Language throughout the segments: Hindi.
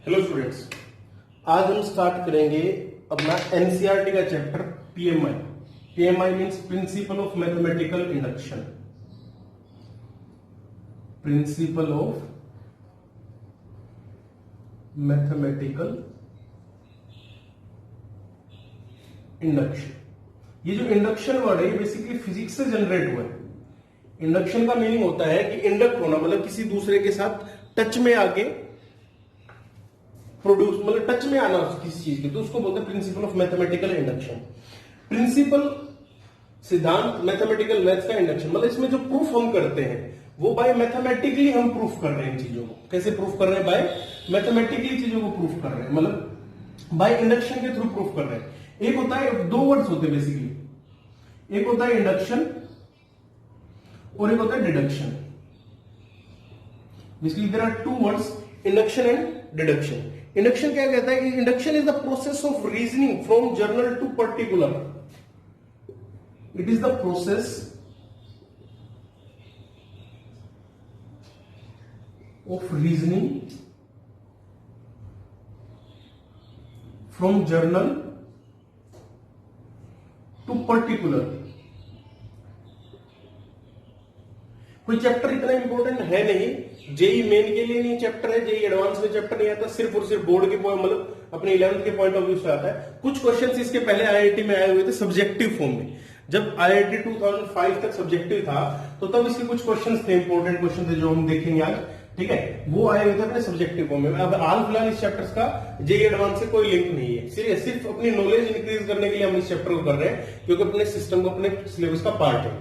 हेलो स्टूडेंट्स, आज हम स्टार्ट करेंगे अपना एनसीईआरटी का chapter PMI. PMI means principal of mathematical induction. Principal of mathematical induction. ये जो इंडक्शन वर्ड है ये बेसिकली फिजिक्स से जनरेट हुआ है। इंडक्शन का मीनिंग होता है कि इंडक्ट होना, मतलब किसी दूसरे के साथ टच में आके प्रोड्यूस, मतलब टच में आना किसी चीज के, तो उसको बोलते हैं principle of mathematical induction. Principle सिद्धांत मैथमेटिकल मैथ्स का इंडक्शन, मतलब इसमें जो प्रूफ हम करते हैं वो बाय मैथमेटिकली हम प्रूफ कर रहे हैं। इन चीजों को कैसे प्रूफ कर रहे हैं? बाय मैथमेटिकली चीजों को प्रूफ कर रहे हैं, मतलब बाय इंडक्शन के थ्रू प्रूफ कर रहे हैं। एक होता है, दो वर्ड्स होते हैं बेसिकली, एक होता है इंडक्शन और एक होता है deduction. Basically there are two words, induction and deduction. Induction क्या कहता है कि induction is the process of reasoning from general to particular. It is the process of reasoning from journal to particular. कोई चैप्टर इतना इंपॉर्टेंट है नहीं, जेई मेन के लिए नहीं चैप्टर है, जेई एडवांस में चैप्टर नहीं आता, सिर्फ और सिर्फ बोर्ड के मतलब अपने 11th के पॉइंट ऑफ व्यू से आता है। कुछ क्वेश्चंस इसके पहले आईआईटी में आए हुए थे सब्जेक्टिव फॉर्म में। जब आईआईटी 2005 तक सब्जेक्टिव था तो तब इसके कुछ क्वेश्चंस थे, इंपॉर्टेंट क्वेश्चन थे जो हम देखेंगे आज, ठीक है, वो आए हुए थे अपने सब्जेक्टिव फॉर्म में। अब हाल फिलहाल इस चैप्टर्स का जेई एडवांस से कोई लिंक नहीं है, सिर्फ अपनी नॉलेज इंक्रीज करने के लिए हम इस चैप्टर को कर रहे हैं, क्योंकि अपने सिस्टम को, अपने सिलेबस का पार्ट है,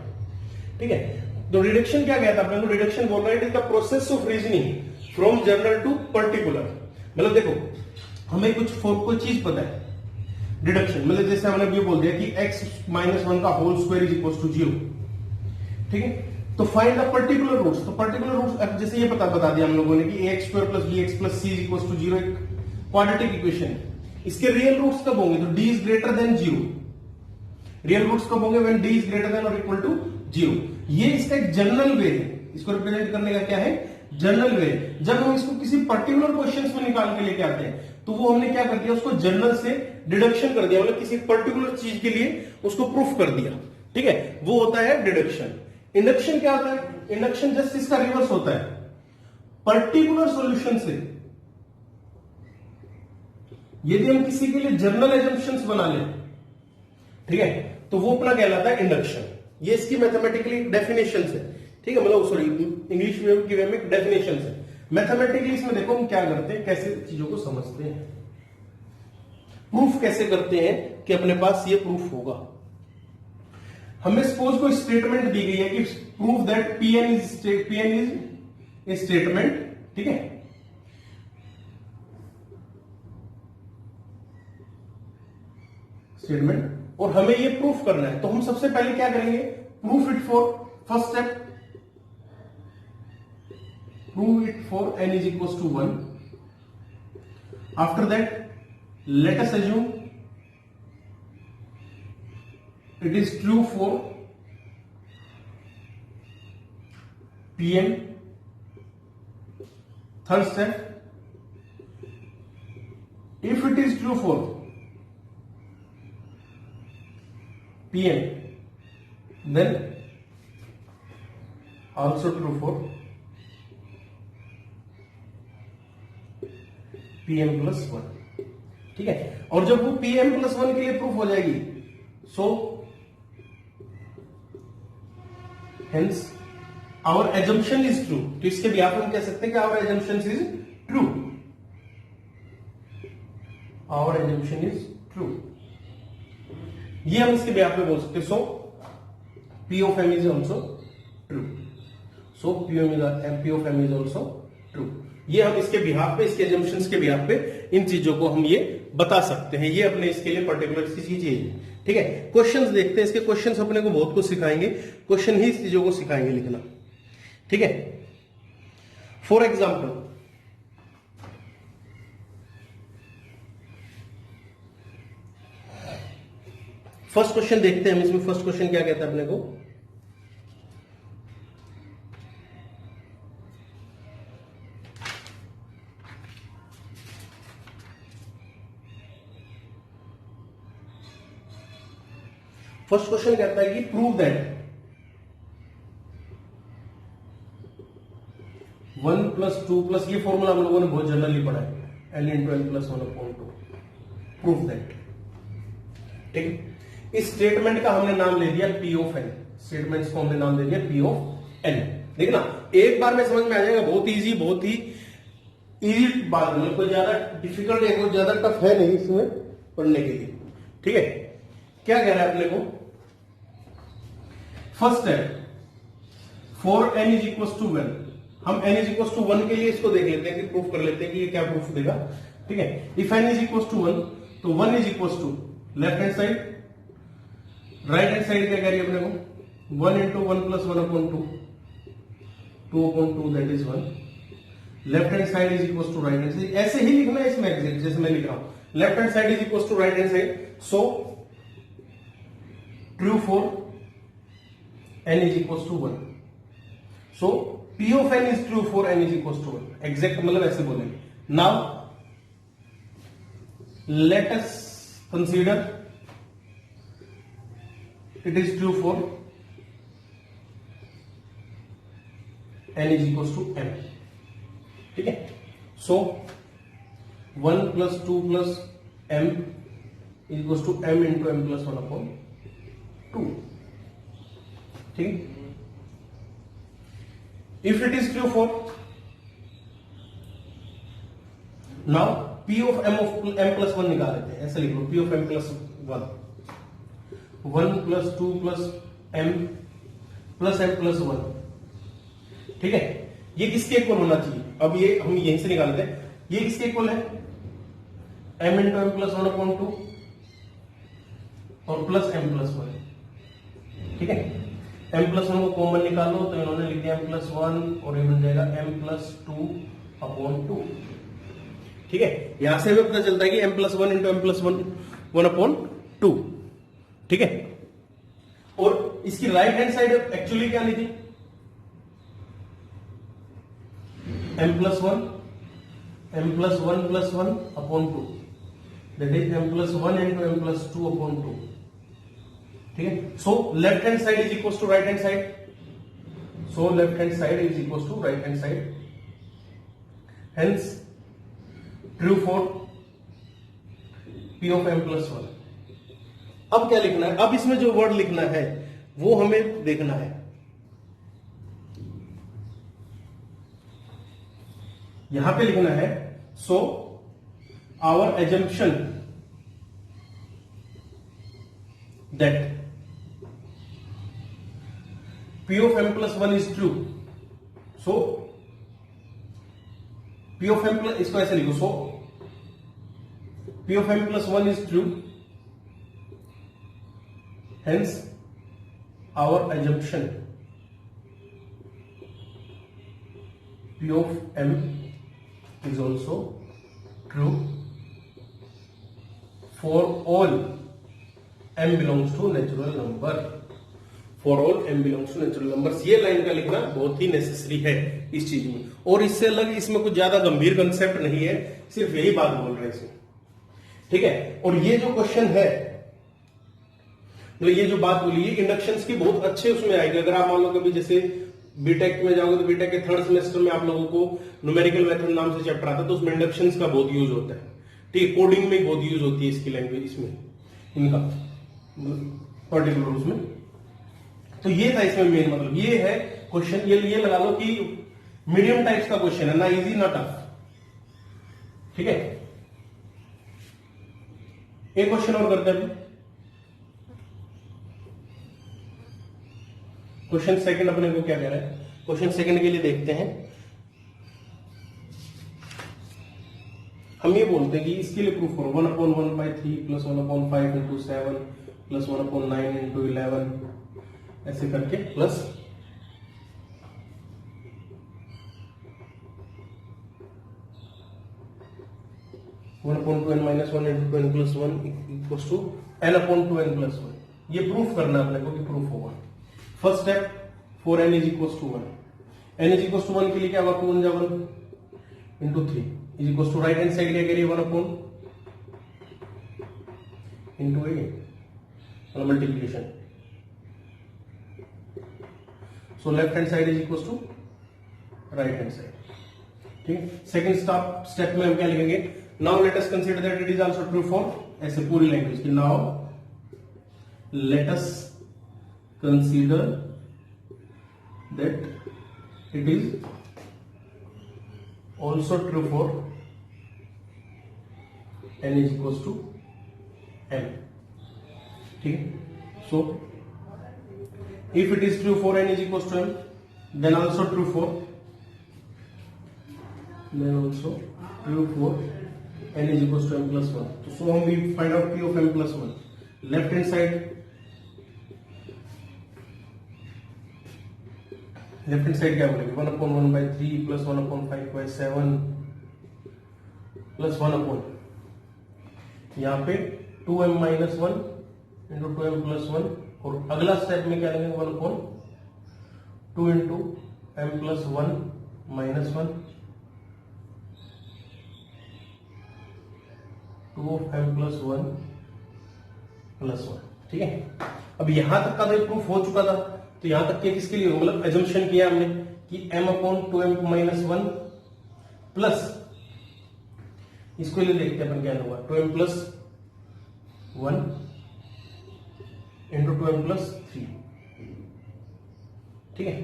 ठीक है। तो रिडक्शन क्या कहता है अपने को? रिडक्शन बोल रहा है it is the process of reasoning from general to particular. मतलब देखो, हमें कोई चीज पता है, डिडक्शन मतलब जैसे हमने अभी बोल दिया कि x-1 का whole square is equal to 0, ठीक है। तो फाइंड द पर्टिकुलर रूट्स। तो पर्टिकुलर रूट्स जैसे ये बता दिया हम लोगों ने कि ax² + bx + c is equal to 0 एक क्वाड्रेटिक इक्वेशन है। इसके रियल रूट्स कब होंगे? तो d is greater than 0। Real roots कब होंगे? When d is greater than और इक्वल टू 0। ये इसका एक जनरल वे है, इसको रिप्रेजेंट करने का क्या है? जनरल वे। जब हम इसको किसी पर्टिकुलर क्वेश्चंस में निकाल के लेके आते हैं तो वो हमने क्या कर दिया, उसको जनरल से डिडक्शन कर दिया, मतलब किसी पर्टिकुलर चीज के लिए उसको प्रूफ कर दिया, ठीक है, वो होता है डिडक्शन। इंडक्शन क्या होता है? इंडक्शन जस्ट इसका रिवर्स होता है। पर्टिकुलर सॉल्यूशन से यदि हम किसी के लिए जनरल एजम्पशंस बना लें, ठीक है, तो वो अपना कहलाता है इंडक्शन। ये इसकी मैथमेटिकली डेफिनेशन है, ठीक है, मतलब सॉरी इंग्लिश की वे में डेफिनेशन है। मैथमेटिकली इसमें देखो हम क्या करते हैं, कैसे चीजों को समझते हैं, प्रूफ कैसे करते हैं कि अपने पास ये प्रूफ होगा। हमें सपोज कोई स्टेटमेंट दी गई है कि proof that PN is a statement, ठीक है, स्टेटमेंट, और हमें ये प्रूफ करना है। तो हम सबसे पहले क्या करेंगे? Proof it for, first step, prove it for n is equals to 1. After that, let us assume it is true for Pn. Third step, if it is true for Pn, then also true for Pm+1, ठीक है। और जब वो Pm+1 के लिए प्रूफ हो जाएगी, so hence our assumption is true. तो इसके भी आप हम कह सकते हैं कि our assumption is true, our assumption is true, ये हम इसके ब्याह पे बोल सकते हैं। So P of m is also true, so P of m is also true. ये हम इसके बिहाफ पे, इसके एजम्पशंस के बिहाफ पे इन चीजों को हम ये बता सकते हैं। ये अपने इसके लिए पर्टिकुलर चीज है, ठीक है। क्वेश्चंस देखते हैं, इसके क्वेश्चंस अपने को बहुत कुछ सिखाएंगे, क्वेश्चन ही इस चीजों को सिखाएंगे लिखना, ठीक है। फॉर एग्जाम्पल, फर्स्ट क्वेश्चन देखते हैं हम। इसमें फर्स्ट क्वेश्चन क्या कहता है अपने को? फर्स्ट क्वेश्चन कहता है कि प्रूव दैट 1 प्लस 2 प्लस, ये फॉर्मूला हम लोगों ने बहुत जनरली पढ़ा है, L into N plus 1/2, prove that. ठीक, इस स्टेटमेंट का हमने नाम ले दिया P ऑफ n, स्टेटमेंट्स को हमने नाम दे दिया P ऑफ n। देखना एक बार में समझ में आ जाएगा, बहुत इजी, बहुत ही इजी बात, मतलब कोई ज्यादा डिफिकल्ट या कोई ज्यादा टफ है नहीं इसमें पढ़ने के लिए। ठीक है, क्या कह रहा है अपने को, फर्स्ट है for n is equal to 1, हम n इज इक्वल टू 1 के लिए इसको देख लेते हैं कि प्रूफ कर लेते हैं कि ये क्या प्रूफ देगा। ठीक है, if n is equal to 1 तो 1 is equal to left hand side, right hand side क्या कह रही है अपने को, 1 into 1 plus 1/2, 2/2 that is 1, left hand side is equal to right hand side. ऐसे ही लिखना है इसमें एग्जैक्ट जैसे मैं लिख रहा हूं, left hand side is equal to right hand side, so true for n is equal to 1, so P of n is true for n is equals to 1, exact मतलब ऐसे बोलेंगे। Now let us consider it is true for n is equals to m। ठीक है, so 1 plus 2 plus m is equals to m into m plus 1/2। ठीक है, if it is true for, now P of m plus 1 निकाल लेते हैं, ऐसे लिख लो P of m plus 1, 1 plus 2 plus m plus m plus 1। ठीक है, ये किसके इक्वल होना चाहिए, अब ये हम यहीं से निकाल लेते हैं, ये किसके इक्वल है, m into m plus 1/2 और प्लस m plus 1। ठीक है, m plus 1 को कॉमन निकालो तो इन्होंने लिख दिया m plus 1 और ये बन जाएगा m plus 2/2। ठीक है, यहां से हमें पता चलता है कि m plus 1 into m plus 1/2। ठीक है, और इसकी राइट हैंड साइड एक्चुअली क्या ली थी, m plus 1 plus 1/2, that is m plus 1 into m plus 2/2। ठीक है, so left hand side is equal to right hand side, so left hand side is equal to right hand side, hence true for P of m plus 1। अब क्या लिखना है, अब इसमें जो वर्ड लिखना है वो हमें देखना है, यहां पे लिखना है, so our assumption that P of m plus 1 is true, so P of m plus, इसको ऐसे लिखो, so P of m plus 1 is true, hence our assumption P of m is also true for all m belongs to natural number, for all m belongs to natural numbers. ये लाइन का लिखना बहुत ही नेसेसरी है इस चीज में, और इससे अलग इसमें कुछ ज्यादा गंभीर कंसेप्ट नहीं है, सिर्फ यही बात बोल रहे हैं इसमें। ठीक है, और ये जो क्वेश्चन है, मतलब ये जो बात बोली है इंडक्शंस की, बहुत अच्छे उसमें आएगी। अगर आप मान लो कभी जैसे बीटेक में जाओगे तो बीटेक के थर्ड सेमेस्टर में आप लोगों को न्यूमेरिकल मेथड नाम से चैप्टर आता है, तो उसमें इंडक्शंस का बहुत यूज होता है। ठीक है, कोडिंग में बहुत यूज होती है इसकी लैंग्वेज, इसमें इनका पर्टिकुलर उसमें। तो ये था इसमें मेन, मतलब ये है क्वेश्चन, ये लगा लो कि मीडियम टाइप्स का क्वेश्चन है, ना इजी ना टफ। ठीक है, एक क्वेश्चन और करते हैं। क्वेश्चन सेकंड अपने को क्या कह रहा है, क्वेश्चन सेकंड के लिए देखते हैं। हम ये बोलते हैं कि इसके लिए प्रूफ करो 1/1/3 प्लस 1/5 इंटू 7 प्लस 1/9 इंटू 11 ऐसे करके plus 1/2n minus 1 into 2n plus 1 equals to n/2n plus 1। ये प्रूफ करना है अपने को कि प्रूफ होगा। First step, for n is equal to 1, n is equal to 1 के लिए क्या होगा, 2 1 जा 1 into 3 is equal to right hand side क्या करिए 1/, इंटू 8 मतलब multiplication. So left hand side is equal to right hand side. ठीक है, सेकेंड स्टेप में हम क्या लिखेंगे, now let us consider that it is also true for, ऐसे पूरी लैंग्वेज की, now let us consider that it is also true for n is equal to m। ठीक है, so if it is true for n is equal to m, then also true for n is equals to m plus 1. So हम we find out p of m plus 1. Left hand side क्या बोलेंगे, 1/1/3 plus 1/5/7 plus 1 upon, यहाँ पे 2m minus 1 into 2m plus 1, और अगला स्टेप में क्या लेंगे, 1 upon 2 into m plus 1 minus 1, 2 of m plus 1 plus 1। ठीक है, अब यहां तक का तो प्रूफ हो चुका था, तो यहां तक के किसके लिए, मतलब एजम्पशन किया हमने कि m upon 2m minus 1 plus, इसको लिए देखते हैं अपन क्या होगा, 2m plus 1 into 2m plus 3। ठीक है,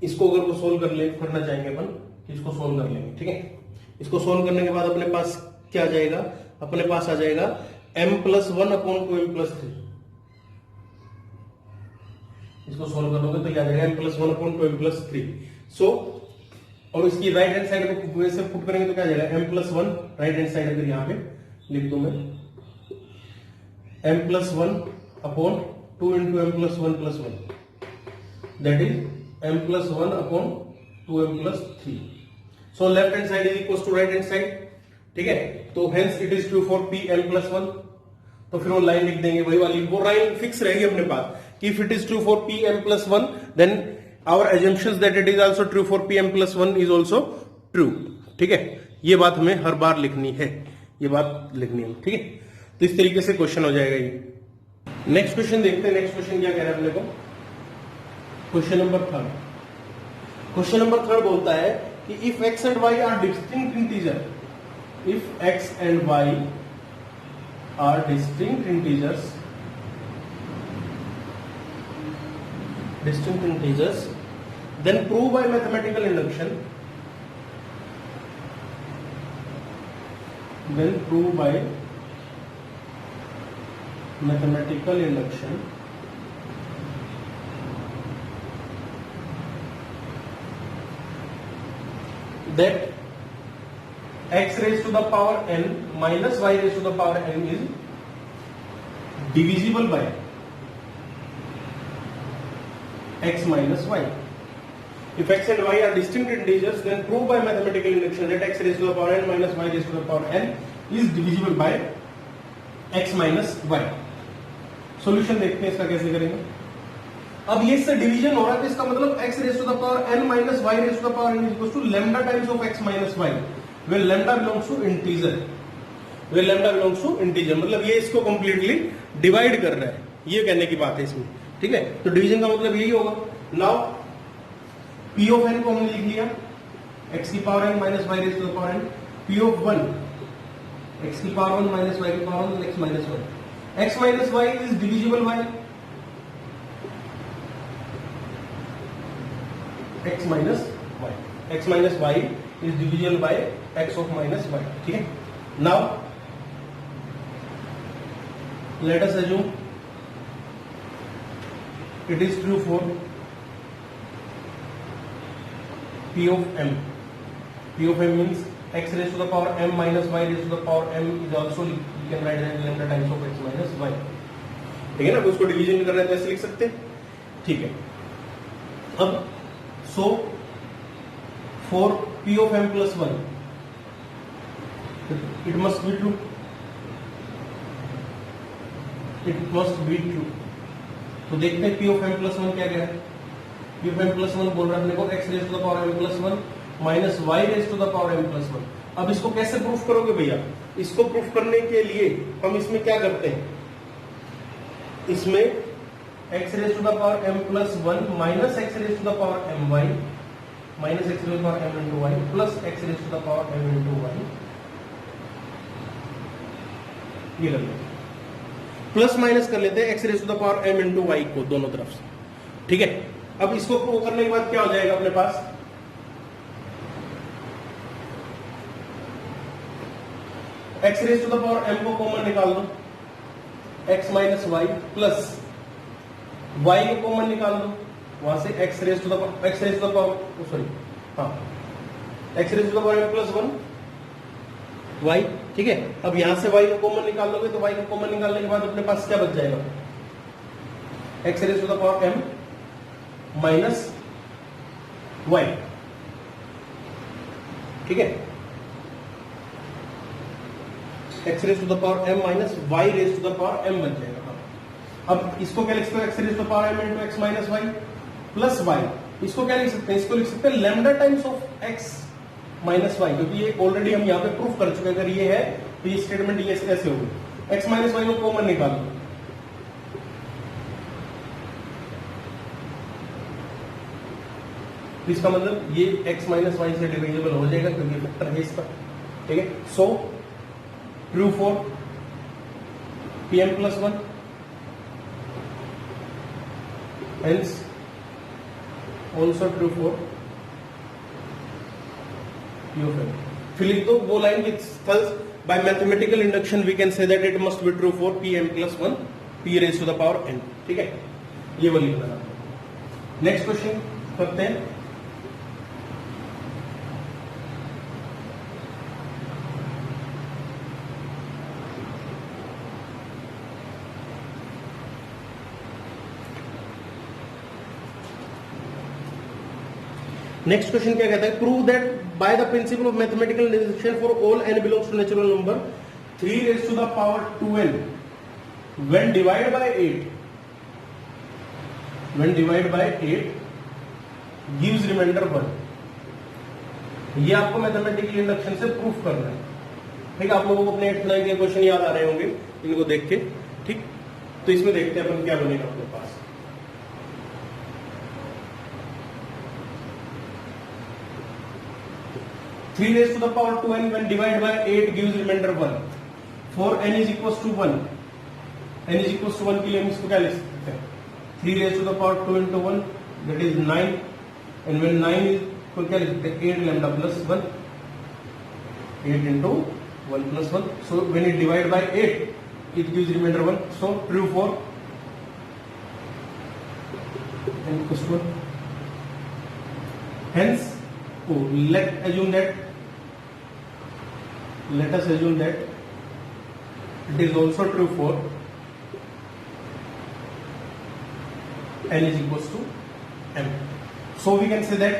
इसको अगर वो सोल्व करना चाहेंगे अपन, इसको सोल्व कर लेंगे। ठीक है, इसको सोल्व करने के बाद अपने पास क्या आ जाएगा, अपने पास आ जाएगा m plus 1 upon 2m plus 3। इसको सोल्व करोगे तो क्या आ जाएगा, m plus 1 upon 2m plus 3। सो और इसकी राइट हैंड साइड को वैसे पुट करेंगे तो क्या आ जाएगा, m plus 1, right hand side अगर यहां पे लिख दूं मैं, m plus 1 upon 2 into m plus 1 plus 1, that is m plus 1 upon 2m plus 3। So left hand side is equal to right hand side. ठीक है, तो hence it is true for p m plus 1। तो फिर वो लाइन लिख देंगे, वही वाली वो लाइन फिक्स रहेगी अपने पास कि if it is true for p m plus 1 then our assumptions that it is also true for p m plus 1 is also true. ठीक है, ये बात हमें हर बार लिखनी है, ये बात लिखनी है। ठीक है, तो इस तरीके से क्वेश्चन हो जाएगा ये। नेक्स्ट क्वेश्चन देखते हैं, नेक्स्ट क्वेश्चन क्या कह रहा है अपने को, क्वेश्चन नंबर 3। क्वेश्चन नंबर 3 बोलता है कि if x and y are distinct integer, if x and y are distinct integers, then prove by mathematical induction, that x raised to the power n minus y raised to the power n is divisible by x minus y. If x and y are distinct integers, then prove by mathematical induction that x raised to the power n minus y raised to the power n is divisible by x minus y. Solution देखते हैं इसका कैसे करेंगे। अब ये इससे डिवीजन हो रहा है तो इसका मतलब x raised to the power n minus y raised to the power n is equal to lambda times of x minus y, where lambda belongs to integer, मतलब ये इसको कंप्लीटली डिवाइड कर रहा है, ये कहने की बात है इसमें। ठीक है, तो डिवीजन का मतलब यही होगा। नाउ p ऑफ n को हमने लिख लिया x की power n minus y raise to the power n, p of 1 x की पावर 1 माइनस y की power 1 x minus 1, x minus y is divisible by x minus y is divisible by x of minus y. ठीक है, now let us assume it is true for p of m. p of m means x raised to the power m minus y raised to the power m is also you can write as lambda times of x minus y. ठीक है ना, उसको डिवीजन करना है तो ऐसे लिख सकते हैं। ठीक है, अब so for p of m plus 1 it must be true, तो देखते हैं p of m plus 1 क्या है। p of m plus 1 बोल रहा है अपने को x raised to the power m plus 1 minus y raised to the power m plus 1। अब इसको कैसे प्रूफ करोगे भैया, इसको प्रूफ करने के लिए हम इसमें क्या करते हैं, इसमें x raise to the power m plus 1 minus x raise to the power m y minus x raise to the power m into y plus x raise to the power m into y, ये कर लेते प्लस माइनस कर लेते हैं x raise to the power m into y को दोनों तरफ से, ठीक है। अब इसको प्रूव करने के बाद क्या हो जाएगा अपने पास, x raise to the power m को कॉमन निकाल दो, x minus y plus y को कॉमन निकाल दो, वहां से x raise to the power sorry हाँ x raise to the power m plus 1 y, ठीक है। अब यहां से y को कॉमन निकाल लोगे तो y को कॉमन निकालने के बाद अपने पास क्या बच जाएगा, x raise to the power m minus y, ठीक है। x raise to the power m minus y raise to the power m बच जाएगा। अब इसको क्या लिख सकते हो, x raise to the power m into x minus y plus y, इसको क्या लिख सकते हैं, इसको लिख सकते हैं lambda times of x minus y, क्योंकि ये ऑलरेडी हम यहाँ पे प्रूफ कर चुके हैं। अगर ये है तो ये स्टेटमेंट ये ऐसे होगी, x माइनस वाई को कॉमन निकालो, इसका मतलब ये x माइनस वाई से डिविजिबल हो जाएगा क्योंकि फैक्टर है इसका, ठीक है। So true for pm plus 1, hence also true for फिर लिख दो वो line which tells by mathematical induction we can say that it must be true for pm plus 1 p raise to the power n, ठीक है। ये वो लिखना है। नेक्स्ट क्वेश्चन करते हैं। नेक्स्ट क्वेश्चन क्या कहता है, prove that by the principle of mathematical deduction for all n belongs to natural number 3 raise to the power 2n when divide by 8 gives remainder 1। ये आपको मैथमेटिकल इंडक्शन से प्रूफ करना है, ठीक है। आप लोगों को अपने 8th 9th के क्वेश्चन याद आ रहे होंगे इनको देख के, ठीक। तो इसमें देखते हैं अपन क्या बनेगा अपने पास। Three raise to the power 2n when divided by 8 gives remainder 1 for n is equals to 1, n is equals to 1 के लिए हम इसको क्या लिख सकते हैं, 3 raise to the power 2 into 1 that is 9 and when 9 is को क्या लिख सकते हैं 8 lambda plus 1, 8 into 1 plus 1, so when it divided by 8 it gives remainder 1, so true for n equals to 1, hence let us assume that it is also true for n is equals to m, so we can say that,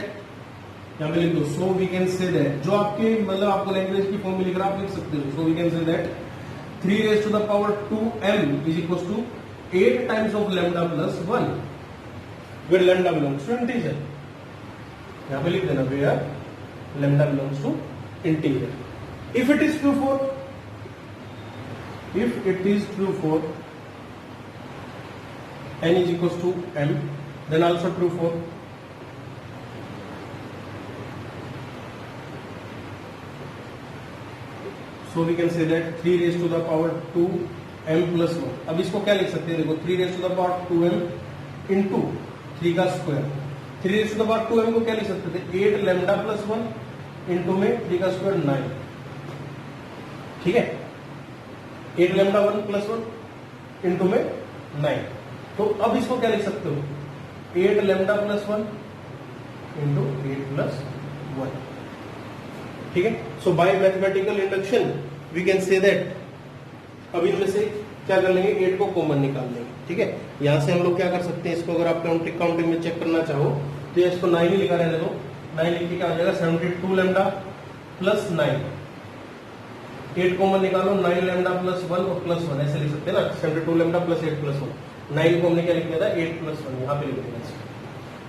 यहां पे लिख दो, so we can say that, जो आपके मतलब आपको लैंग्वेज की फॉर्म में लिख रहा आप लिख सकते हो, so we can say that 3 raised to the power 2m is equals to 8 times of lambda plus 1 where lambda belongs to integer। यहां पे लिख देना where lambda belongs to integer। if it is true for n is equals to m, then also true for so we can say that 3 raised to the power 2m plus 1। अब इसको क्या लिख सकते हैं, देखो 3 raised to the power 2m into 3 का square, 3 raised to the power 2m को क्या लिख सकते थे 8 lambda plus 1 into में 3 का स्क्वायर 9, ठीक है। 8 lambda 1 plus 1 into में 9, तो अब इसको क्या लिख सकते हो 8 lambda plus 1 into 8 plus 1, ठीक है। So by mathematical induction we can say that, अब इनमें से क्या कर लेंगे 8 को कॉमन निकाल लेंगे, ठीक है। यहां से हम लोग क्या कर सकते हैं, इसको अगर आप काउंटिंग में चेक करना चाहो तो इसको 9 ही लिखा रहने दो, 9 लिख के क्या हो जाएगा 72 लैम्डा प्लस 9, 8 कॉमन निकालो 9 लैम्डा प्लस 1 और प्लस 1 ऐसे लिख सकते हैं ना, 72 लैम्डा प्लस 8 प्लस 1, 9 को हमने क्या लिख दिया था 8 प्लस 1, यहाँ पे लिख देना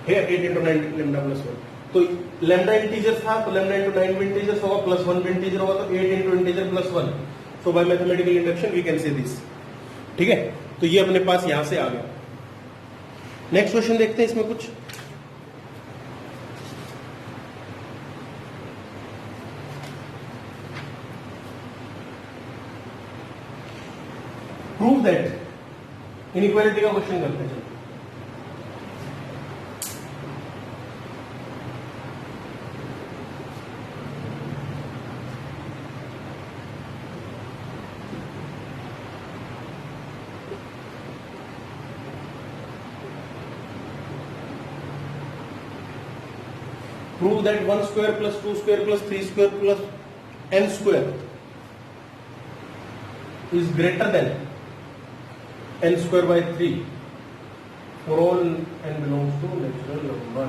है 8 into 9 लैम्डा प्लस 1। तो लैम्डा इंटीजर था तो लैम्डा इंटू 9 भी इंटीजर होगा प्लस 1 भी इंटीजर होगा, तो 8 into integer plus 1, so by mathematical induction we can say this, ठीक है। तो ये अपने पास यहां से आ गया। नेक्स्ट क्वेश्चन देखते हैं इसमें कुछ। प्रूव दैट, इनइक्वालिटी का क्वेश्चन करते हैं। Prove that 1 square plus 2 square plus 3 square plus n square is greater than n square by 3 for all n belongs to natural number.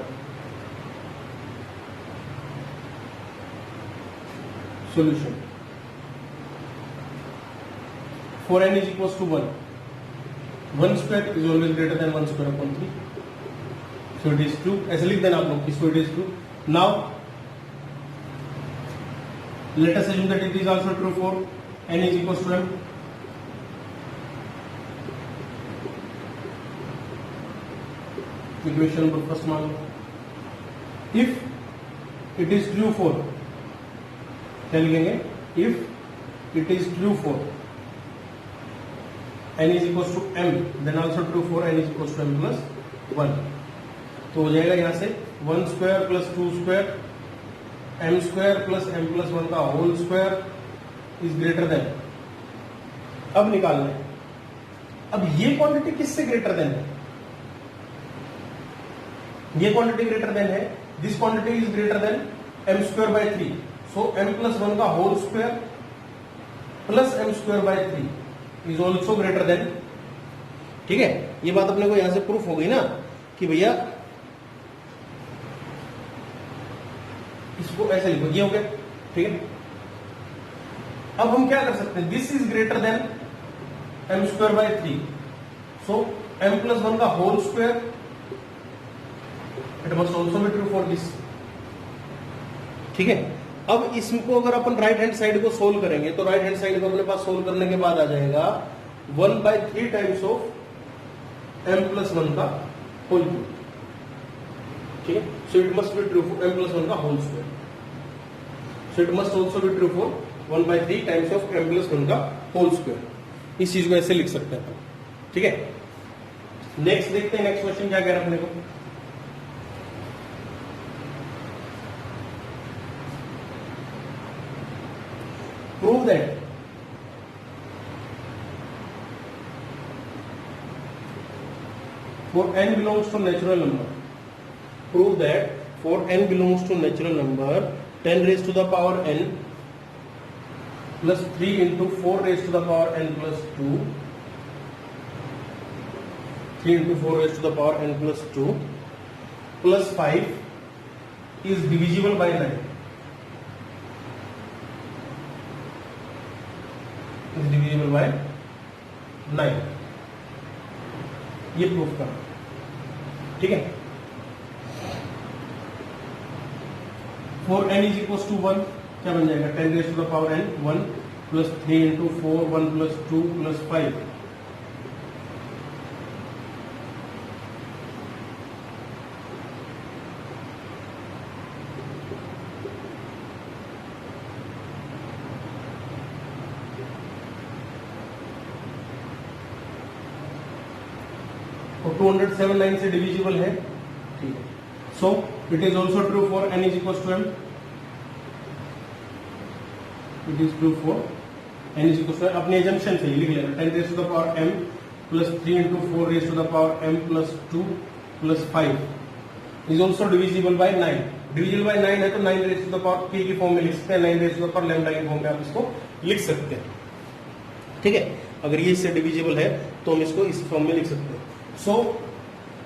Solution. For n is equals to 1. 1 square is always greater than 1 square upon 3. So it is true. ऐसे लिख देना आप लोग, इसको it is true. Now let us assume that it is also true for n is equals to m. Equation number first मान लो, if it is true for, क्या लिखेंगे, if it is true for n is equals to m, then also true for n is equals to m plus 1. तो हो जाएगा यहां से 1 square plus 2 square m square plus m plus 1 का whole square is greater than. अब निकालना है, अब ये क्वांटिटी किससे ग्रेटर देन है, ये क्वांटिटी ग्रेटर देन है, this quantity is greater than m square by 3, so m plus 1 का whole square plus m square by 3 is also greater than. ठीक है, ये बात अपने को यहां से प्रूफ हो गई ना कि भैया इसको ऐसे लिखो, ये हो गया। ठीक है, अब हम क्या कर सकते हैं, this is greater than m square by 3, so m plus 1 का whole square, it must also be true for this. ठीक है, अब इसको अगर अपन राइट हैंड साइड को सोल्व करेंगे तो राइट हैंड साइड को अपने पास सोल्व करने के बाद आ जाएगा 1/3 टाइम्स ऑफ m प्लस 1 का होल क्यूब। ठीक है, so it must be true for m plus 1 का whole square, so it must also be true for 1/3 times of m plus 1 का होल स्क्वायर। इस चीज को ऐसे लिख सकते हैं। ठीक है, नेक्स्ट देखते हैं, नेक्स्ट क्वेश्चन क्या कह रहा है अपने को। Prove that for n belongs to natural number, prove that for n belongs to natural number 10 raised to the power n plus 3 into 4 raised to the power n plus 2, 3 into 4 raised to the power n plus 2 plus 5 is divisible by 9, is divisible by 9, ये प्रूफ करना। ठीक है, for n is equal to 1 क्या बन जाएगा, 10 raise to the power n 1 plus 3 into 4 1 plus 2 plus 5, और 207 9 से डिविजिबल है। ठीक है, so it is also true for n is equal to m, it is true for n is equal to, अपने एजम्पशन से लिख लेना 10 raise to the power m plus 3 into 4 raise to the power m plus 2 plus 5 is also divisible by 9। Divisible by 9 है तो 9 raise to the power k की फॉर्म में लिख सकते हैं, 9 raise to the power lambda की फॉर्म में आप इसको लिख सकते हैं। ठीक है, अगर ये इससे डिविजिबल है तो हम इसको इस फॉर्म में लिख सकते हैं। So,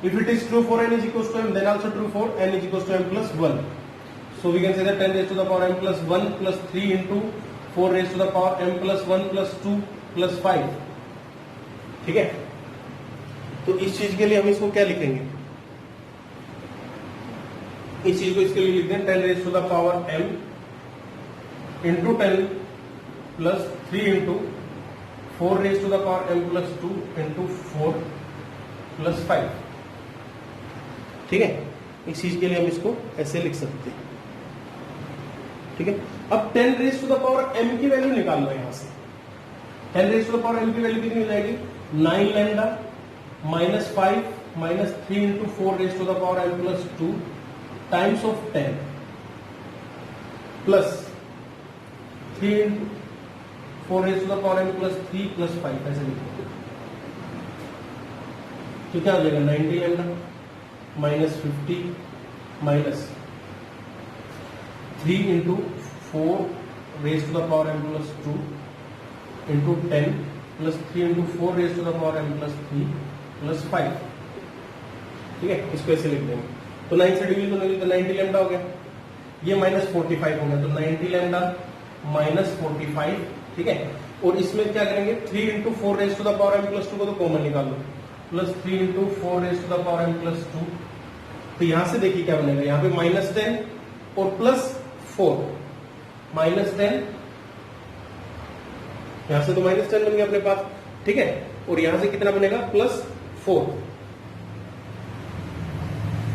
if it is true for n is equals to m, then also true for n is equals to m plus 1. So we can say that 10 raised to the power m plus 1 plus 3 into 4 raised to the power m plus 1 plus 2 plus 5. ठीक है, तो इस चीज के लिए हम इसको क्या लिखेंगे, इस चीज को इसके लिए लिख दें 10 raised to the power m into 10 plus 3 into 4 raise to the power m plus 2 into 4 plus 5। ठीक है, इस चीज के लिए हम इसको ऐसे लिख सकते हैं। ठीक है, अब 10 raise to the power m की वैल्यू निकाल लो यहां से। 10 raise to the power m की वैल्यू कितनी हो जाएगी? 9 lambda minus 5 minus 3 into 4 raise to the power m plus 2 times of 10 plus 3 into 4 raise to the power m plus 3 plus 5, ऐसे लिखो। तो क्या हो जाएगा? 90 lambda minus 50 minus 3 into 4 raise to the power m plus 2 into 10 plus 3 into 4 raise to the power m plus 3 plus 5। ठीक है, इसको ऐसे लिख देंगे। तो 9 से डिवीजन होगी तो 90 लैम्डा हो गया, ये माइनस 45 हो गया, तो 90 लैम्डा माइनस 45। ठीक है, और इसमें क्या करेंगे? 3 into 4 raise to the power m plus 2 को तो कॉमन निकाल लो, plus 3 into 4 raise to the power m plus 2। तो यहां से देखिए क्या बनेगा, यहां पे माइनस 10 और प्लस 4, माइनस 10, यहां से तो माइनस 10 बन गया अपने पास। ठीक है, और यहां से कितना बनेगा? प्लस 4।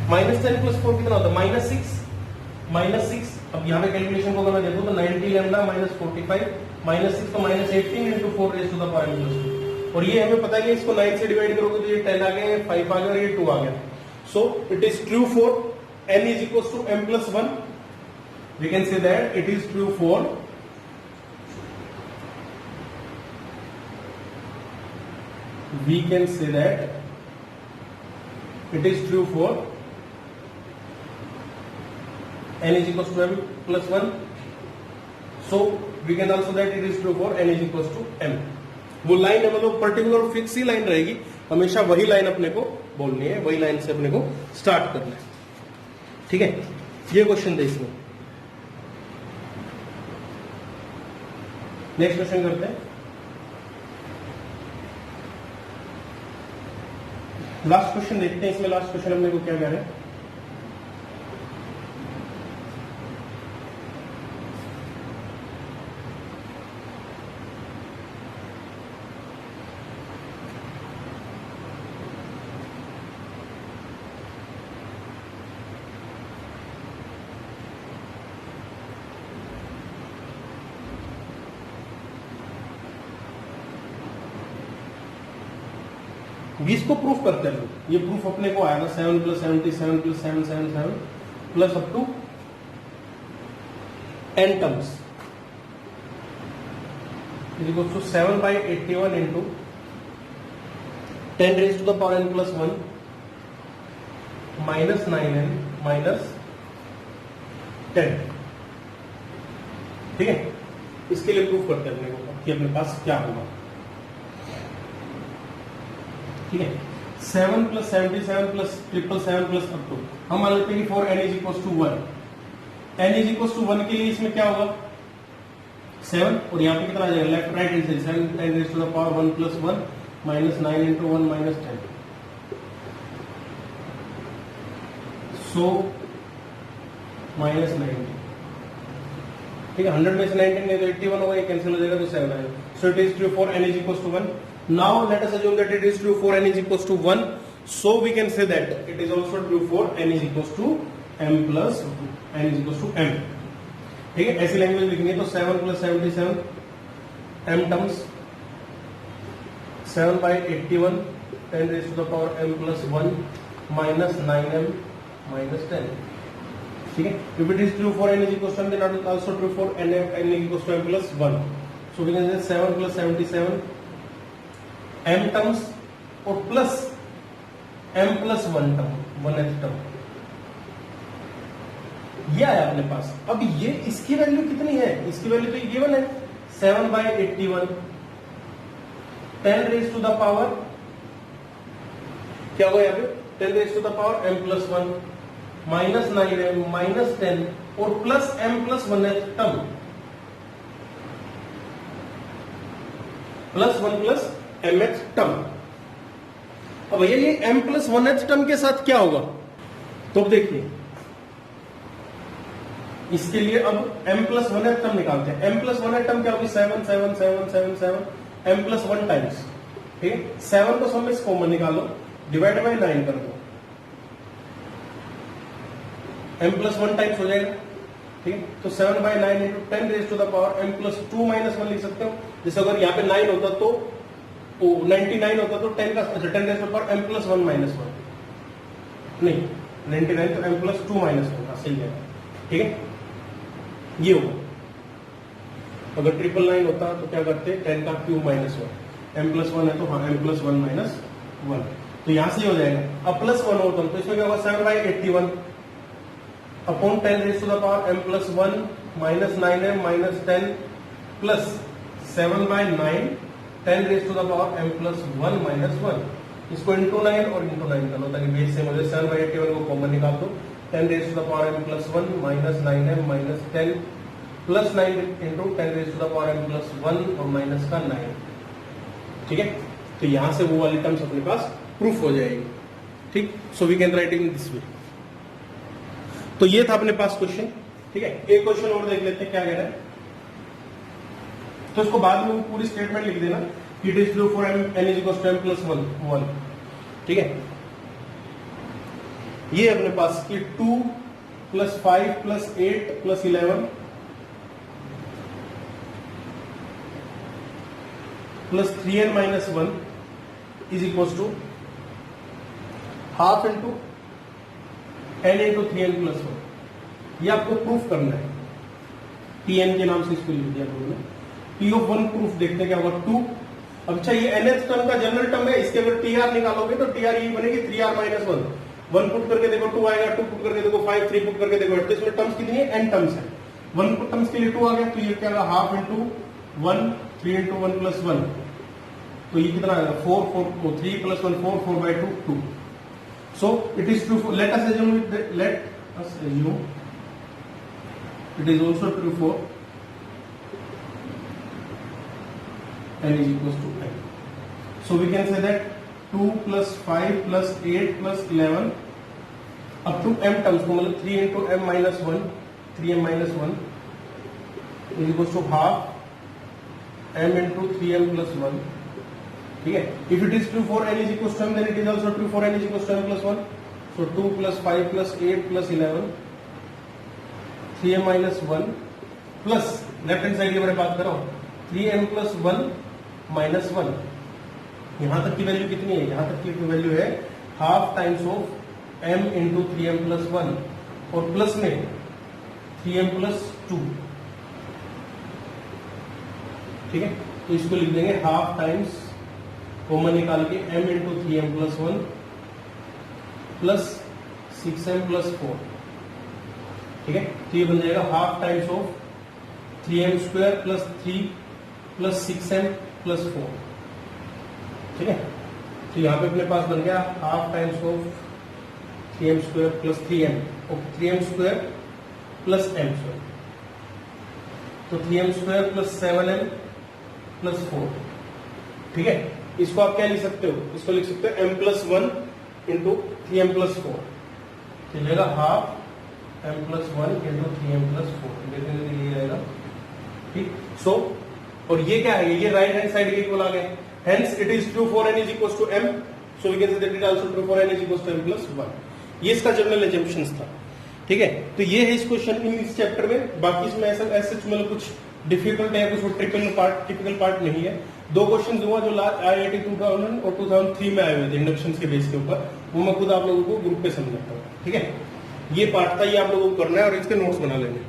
माइनस 10 प्लस 4 कितना होता है? Minus 6, minus 6। अब यहां पे कैलकुलेशन को अगर मैं देखूं तो 90 लैम्डा माइनस 45 माइनस 6 तो minus 18 into 4 raise to the power m plus 2। और ये हमें पता है कि इसको 9 से डिवाइड करोगे तो ये 10 आ गया, 5 आ गया और ये 2 आ गया। So it is true for n is equal to m plus 1। We can say that it is true for we can say that it is true for n is equals to m plus 1. So we can also that it is true for n is equals to m. वो लाइन है, मतलब पर्टिकुलर फिक्स ही लाइन रहेगी, हमेशा वही लाइन अपने को बोलनी है, वही लाइन से अपने को स्टार्ट करना है। ठीक है, ये क्वेश्चन दे इसमें। नेक्स्ट क्वेश्चन करते हैं। लास्ट क्वेश्चन देखते हैं, इसमें लास्ट क्वेश्चन अपने को क्या कह रहे हैं। बीस को प्रूफ करते हैं, ये प्रूफ अपने को आएगा 7 plus 77 plus 777 plus up to n terms is equal to 7/81 into 10 raise to the power n plus 1 minus 9n minus 10। ठीक है, इसके लिए प्रूफ करते हैं अपने को कि अपने पास क्या होगा। ठीक है, 7 plus 77 plus 777 plus up to, हम मान लेते हैं कि for n is equal to 1, n is equal to 1 के लिए इसमें क्या होगा? 7, और यहाँ पे कितना आ जाएगा? Left right hand side 7 10 raise to the power 1 plus 1 minus 9 into 1 minus 10। So minus 90। ठीक है, 100 में से 19 नहीं तो 81 होगा, ये कैंसिल हो जाएगा तो 7 आएगा। So it is true for n is equal to 1। Now let us assume that it is true for n is equals to 1. So we can say that it is also true for n is equals to m plus n is equals to m. ठीक है, ऐसी लैंग्वेज लिखेंगे तो 7 plus 77 m terms 7/81 10 raise to the power m plus 1 minus 9m minus 10। ठीक है, if it is true for n is equals to m then it is also true for n is equals to m plus 1. So we can say 7 plus 77 m terms और plus m plus 1 term, 1th term, ये आया अपने पास। अब ये इसकी वैल्यू कितनी है? इसकी वैल्यू तो गिवन है 7/81 10 रेज टू द पावर, क्या होगा यहाँ पे? 10 raise to the power m plus 1 minus 9m minus 10 और plus m plus 1th term, plus 1 plus mth term. अब भैया ये m प्लस 1th टर्म के साथ क्या होगा? तो देखिए इसके लिए अब m प्लस 1th टर्म निकालते हैं। m प्लस 1th टर्म क्या होगी? 7 7 7 7 7 m प्लस 1 टाइम्स, ठीक है। 7 को सम में कॉमन निकालो, डिवाइड बाय 9 कर दो, m प्लस 1 टाइम्स हो जाएगा, ठीक है। तो 7 by 9 into 10 raise to the power m plus 2 minus 1 लिख सकते हो। जैसे अगर यहाँ पे 9 होता तो 99 होता तो 10 का 10 raise to the power m plus 1 minus 1, नहीं 99 तो m प्लस 2 माइनस 1, सही है, ठीक है। ये होगा, अगर 999 होता तो क्या करते 10 का क्यूब माइनस 1, m प्लस 1 है तो हाँ m प्लस 1 माइनस 1, तो यहां से हो जाएगा। अब प्लस 1 होता तो इसमें क्या होगा 7 by 81 upon 10 raise to the power m plus 1 minus 9m minus 10 plus 7 by 9 10 raise to the power m plus 1 minus 1, इसको इंटू 9 और इंटू 9 कर लो ताकि बेस सेम हो जाए। 7 बाई 81 को कॉमन निकाल दो, 10 raise to the power m plus 1 minus 9m minus 10 plus 9 into 10 raise to the power m plus 1 और माइनस का 9, ठीक है। तो यहां से वो वाली टर्म्स अपने पास प्रूफ हो जाएगी, ठीक। So we can write in this way. तो ये था अपने पास क्वेश्चन, ठीक है। एक क्वेश्चन और देख लेते हैं क्या कह रहा है। तो इसको बाद में पूरी स्टेटमेंट लिख देना, it is true for m n is equal to m plus 1, ठीक है। ये अपने पास कि 2 plus 5 plus 8 plus 11 plus 3n minus 1 is equal to half into n into 3n plus 1। ये आपको प्रूफ करना है, Pn के नाम से इसको लिख दिया हमने। P ऑफ 1 प्रूफ देखते हैं क्या होगा 2। अब अच्छा ये nth टर्म का जनरल टर्म है, इसके अगर TR निकालोगे तो TR ये बनेगी 3r माइनस 1। 1 पुट करके देखो 2 आएगा, 2 पुट करके देखो 5, 3 पुट करके देखो 8। तो इसमें टर्म्स कितनी है, n टर्म्स है। 1 टर्म्स के लिए 2 आ गया, तो ये क्या होगा हाफ इंटू 1, 3 इंटू 1 प्लस 1, तो ये कितना आएगा 4 3 plus 1 4 4 by 2 2। So it is true, let us assume it is also true for n is equals to n. So we can say that 2 plus 5 plus 8 plus 11 up to m terms को मतलब 3 into m minus 1, 3m minus 1 is equals to half m into 3m plus 1, ठीक है। If it is true for n is equals to m, then it is also true for n is equals to m plus 1. So 2 plus 5 plus 8 plus 11 3m minus 1 plus left hand side की बारे में बात कर रहा हूं 3m प्लस 1 माइनस 1। यहां तक की वैल्यू कितनी है, यहां तक की वैल्यू है half times of m into 3m plus 1 और प्लस में 3m प्लस 2, ठीक है। तो इसको लिख देंगे हाफ टाइम्स कॉमन निकाल के m into 3m plus 1 plus 6m plus 4, ठीक है। तो ये बन जाएगा half times of 3m square plus 3 plus 6m plus 4, ठीक है। तो यहां पे अपने पास बन गया half times of 3m square plus 3m और 3m square plus m square, तो 3m square plus 7m plus 4, ठीक है। इसको आप क्या लिख सकते हो, इसको लिख सकते हो m plus 1 into 3m plus 4, चलेगा half m plus 1 into 3m plus 4, देखने के लिए आएगा, ठीक। सो और ये क्या है, ये राइट हैंड साइड के इक्वल आ गए। Hence it is true for n is equals to m, so we can say that it also true for n is equals to m plus 1। ये इसका जनरल एजम्पशंस था, ठीक है। तो ये है इस क्वेश्चन इन इस चैप्टर में। बाकी इसमें ऐसा मतलब कुछ डिफिकल्ट है, कुछ टिपिकल पार्ट नहीं है। 2 क्वेश्चन हुआ जो IIT 2000 और 2003 में आए हुए थे इंडक्शन के बेस के ऊपर, वो मैं खुद आप लोगों को ग्रुप पे समझाता हूँ, ठीक है। ये पार्ट था, ये आप लोगों को करना है और इसके नोट्स बना लेने।